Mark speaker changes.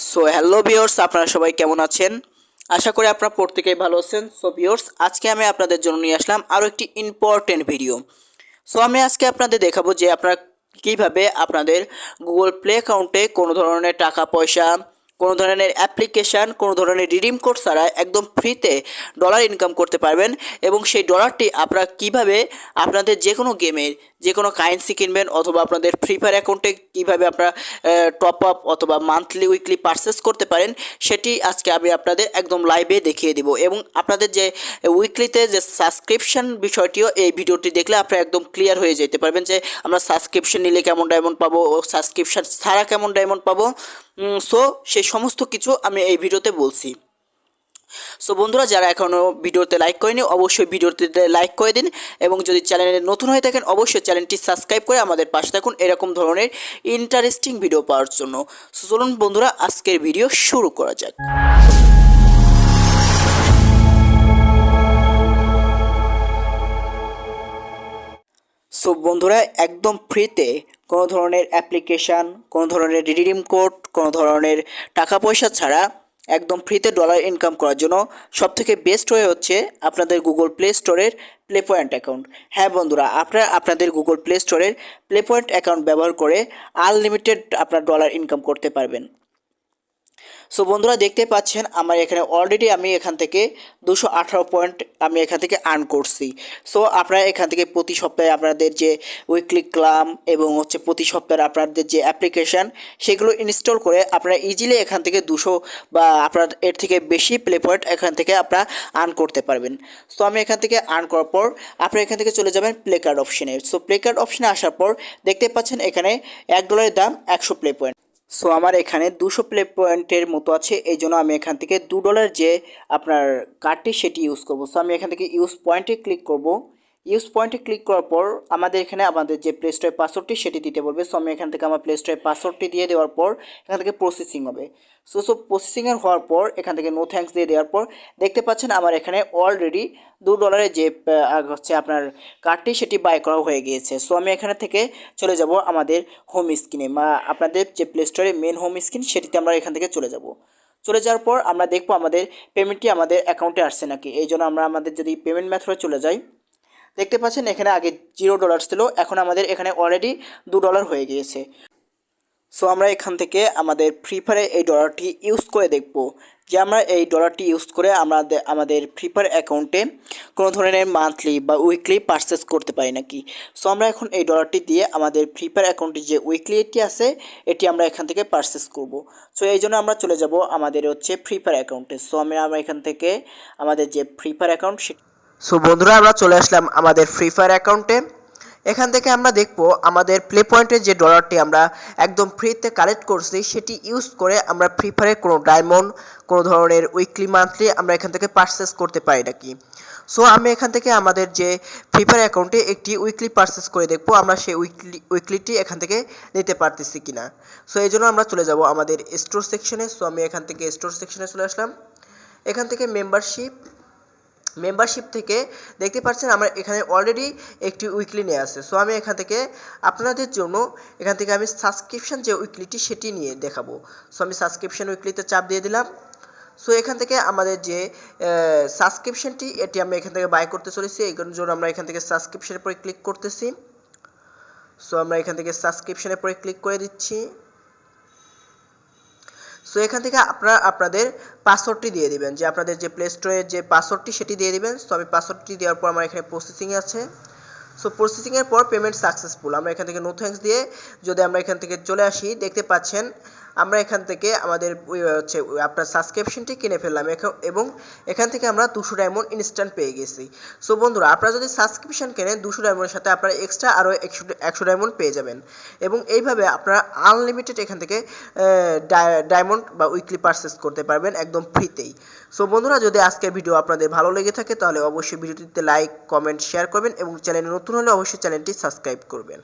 Speaker 1: So hello viewers, আপনারা সবাই কেমন আছেন? আশা করি আপনারা প্রত্যেকেই ভালো আছেন। সো ভিউয়ার্স, আজকে আমি আপনাদের জন্য নিয়ে আসলাম আরও একটি ইম্পর্টেন্ট ভিডিও। সো আমি আজকে আপনাদের দেখাবো যে আপনারা কীভাবে আপনাদের গুগল প্লে অ্যাকাউন্টে কোনো ধরনের টাকা পয়সা, কোনো ধরনের অ্যাপ্লিকেশান, কোনো ধরনের রিডিম কোড ছাড়া একদম ফ্রিতে ডলার ইনকাম করতে পারবেন এবং সেই ডলারটি আপনারা কীভাবে আপনাদের যে কোনো গেমের যে কোনো কারেন্সি কিনবেন অথবা আপনাদের ফ্রি ফায়ার অ্যাকাউন্টে কীভাবে আপনারা টপ আপ অথবা মান্থলি উইকলি পারচেস করতে পারেন সেটি আজকে আমি আপনাদের একদম লাইভে দেখিয়ে দিব। এবং আপনাদের যে উইকলিতে যে সাবস্ক্রিপশন বিষয়টিও এই ভিডিওটি দেখলে আপনারা একদম ক্লিয়ার হয়ে যেতে পারবেন যে আমরা সাবস্ক্রিপশন নিলে কেমন ডায়মন্ড পাবো ও সাবস্ক্রিপশন ছাড়া কেমন ডায়মন্ড পাবো। সো সেই সমস্ত কিছু আমি এই ভিডিওতে বলছি। সো বন্ধুরা, যারা এখনও ভিডিওতে লাইক করেনি অবশ্যই ভিডিওটিতে লাইক করে দিন এবং যদি চ্যানেলে নতুন হয়ে থাকেন অবশ্যই চ্যানেলটি সাবস্ক্রাইব করে আমাদের পাশে থাকুন এরকম ধরনের ইন্টারেস্টিং ভিডিও পাওয়ার জন্য। সো চলুন বন্ধুরা, আজকের ভিডিও শুরু করা যাক। সো বন্ধুরা, একদম ফ্রিতে কোনো ধরনের অ্যাপ্লিকেশান, কোনো ধরনের রিডিম কোড, কোনো ধরনের টাকা পয়সা ছাড়া একদম ফ্রিতে ডলার ইনকাম করার জন্য সবথেকে বেস্ট ওয়ে হচ্ছে আপনাদের গুগল প্লে স্টোরের প্লে পয়েন্ট অ্যাকাউন্ট। হ্যাঁ বন্ধুরা, আপনারা আপনাদের গুগল প্লে স্টোরের প্লে পয়েন্ট অ্যাকাউন্ট ব্যবহার করে আনলিমিটেড আপনার ডলার ইনকাম করতে পারবেন। সো বন্ধুরা, দেখতে পাচ্ছেন আমার এখানে অলরেডি আমি এখান থেকে 218 পয়েন্ট আমি এখান থেকে আর্ন করছি। সো আপনারা এখান থেকে প্রতি সপ্তাহে আপনাদের যে উইকলি ক্লাম এবং হচ্ছে প্রতি সপ্তাহে আপনাদের যে অ্যাপ্লিকেশান সেগুলো ইনস্টল করে আপনারা ইজিলি এখান থেকে 200 বা আপনার এর থেকে বেশি প্লে পয়েন্ট এখান থেকে আপনারা আর্ন করতে পারবেন। সো আমি এখান থেকে আর্ন করার পর আপনারা এখান থেকে চলে যাবেন প্লে কার্ড অপশনে। সো প্লে কার্ড অপশনে আসার পর দেখতে পাচ্ছেন এখানে $1 দাম 100 প্লে পয়েন্ট। সো আমার এখানে 200 প্লে পয়েন্টের মতো আছে, এই জন্য আমি এখান থেকে $2 যে আপনার কার্ডটি সেটি ইউজ করব। সো আমি এখান থেকে ইউজ পয়েন্টে ক্লিক করব। ইউজ পয়েন্টে ক্লিক করার পর আমাদের এখানে আমাদের যে প্লে স্টোরের পাসওয়ার্ডটি সেটি দিতে বলবে। সো আমি এখান থেকে আমার প্লে স্টোরের পাসওয়ার্ডটি দিয়ে দেওয়ার পর এখান থেকে প্রসেসিং হবে। সো প্রসেসিংয়ের হওয়ার পর এখান থেকে নো থ্যাঙ্কস দিয়ে দেওয়ার পর দেখতে পাচ্ছেন আমার এখানে অলরেডি $2 যে হচ্ছে আপনার কার্ডটি সেটি বাই করা হয়ে গিয়েছে। সো আমি এখানে থেকে চলে যাব আমাদের হোম স্ক্রিনে বা আপনাদের যে প্লে স্টোরের মেন হোম স্ক্রিন সেটিতে আমরা এখান থেকে চলে যাব। চলে যাওয়ার পর আমরা দেখব আমাদের পেমেন্টটি আমাদের অ্যাকাউন্টে আসছে নাকি। এই জন্য আমরা আমাদের যদি পেমেন্ট মেথডে চলে যাই, দেখতে পাচ্ছেন এখানে আগে $0 ছিল, এখন আমাদের এখানে অলরেডি $2 হয়ে গিয়েছে। সো আমরা এখান থেকে আমাদের ফ্রি ফায়ারে এই ডলারটি ইউজ করে দেখব যে আমরা এই ডলারটি ইউজ করে আমাদের ফ্রি ফায়ার অ্যাকাউন্টে কোনো ধরনের মান্থলি বা উইকলি পারচেস করতে পারি নাকি। সো আমরা এখন এই ডলারটি দিয়ে আমাদের ফ্রি ফায়ার অ্যাকাউন্টে যে উইকলি এটি আছে এটি আমরা এখান থেকে পারচেস করব। সো এই জন্য আমরা চলে যাব আমাদের হচ্ছে ফ্রি ফায়ার অ্যাকাউন্টে। সো আমরা এখান থেকে আমাদের যে ফ্রি ফায়ার অ্যাকাউন্ট সো বন্ধুরা, আমরা চলে আসলাম আমাদের ফ্রি ফায়ার অ্যাকাউন্টে। এখান থেকে আমরা দেখব আমাদের প্লে পয়েন্টের যে ডলারটি আমরা একদম ফ্রিতে কালেক্ট করছি সেটি ইউজ করে আমরা ফ্রি ফায়ারে কোনো ডায়মন্ড, কোনো ধরনের উইকলি মান্থলি আমরা এখান থেকে পারচেস করতে পারি নাকি। সো আমি এখান থেকে আমাদের যে ফ্রি ফায়ার অ্যাকাউন্টে একটি উইকলি পারচেস করে দেখব আমরা সেই উইকলিটি এখান থেকে নিতে পারতেছি কিনা। সো এই জন্য আমরা চলে যাব আমাদের স্টোর সেকশনে। সো আমি এখান থেকে স্টোর সেকশনে চলে আসলাম। এখান থেকে মেম্বারশিপ থেকে দেখতে পাচ্ছেন আমার এখানে অলরেডি একটি উইকলি নিয়ে আছে। সো আমি এখান থেকে আপনাদের জন্য এখান থেকে আমি সাবস্ক্রিপশন যে উইকলিটি সেটি নিয়ে দেখাবো। সো আমি সাবস্ক্রিপশন উইকলিতে চাপ দিয়ে দিলাম। সো এখান থেকে আমাদের যে সাবস্ক্রিপশনটি এটি আমি এখান থেকে বাই করতে চলেছি, এই জন্য আমরা এখান থেকে সাবস্ক্রিপশনের পরে ক্লিক করতেছি। সো আমরা এখান থেকে সাবস্ক্রিপশনের পরে ক্লিক করে দিচ্ছি। সো এখান থেকে আপনারা আপনাদের পাসওয়ার্ডটি দিয়ে দিবেন, যে আপনাদের যে প্লে স্টোরের যে পাসওয়ার্ডটি সেটি দিয়ে দিবেন। সো আমি পাসওয়ার্ডটি দেওয়ার পর আমার এখানে প্রসেসিংয়ে আছে। সো প্রসেসিংয়ের পর পেমেন্ট সাকসেসফুল আমরা এখান থেকে নো থ্যাঙ্কস দিয়ে যদি আমরা এখান থেকে চলে আসি, দেখতে পাচ্ছেন আমরা এখান থেকে আমাদের হচ্ছে আপনার সাবস্ক্রিপশনটি কিনে ফেললাম এবং এখান থেকে আমরা 200 ডায়মন্ড ইনস্ট্যান্ট পেয়ে গেছি। সো বন্ধুরা, আপনারা যদি সাবস্ক্রিপশন কেনেন 200 ডায়মন্ডের সাথে আপনারা এক্সট্রা আরও 100 ডায়মন্ড পেয়ে যাবেন এবং এইভাবে আপনারা আনলিমিটেড এখান থেকে ডায়মন্ড বা উইকলি পারচেস করতে পারবেন একদম ফ্রিতেই। সো বন্ধুরা, যদি আজকের ভিডিও আপনাদের ভালো লেগে থাকে তাহলে অবশ্যই ভিডিওটিতে লাইক, কমেন্ট, শেয়ার করবেন এবং চ্যানেলে নতুন হলে অবশ্যই চ্যানেলটি সাবস্ক্রাইব করবেন।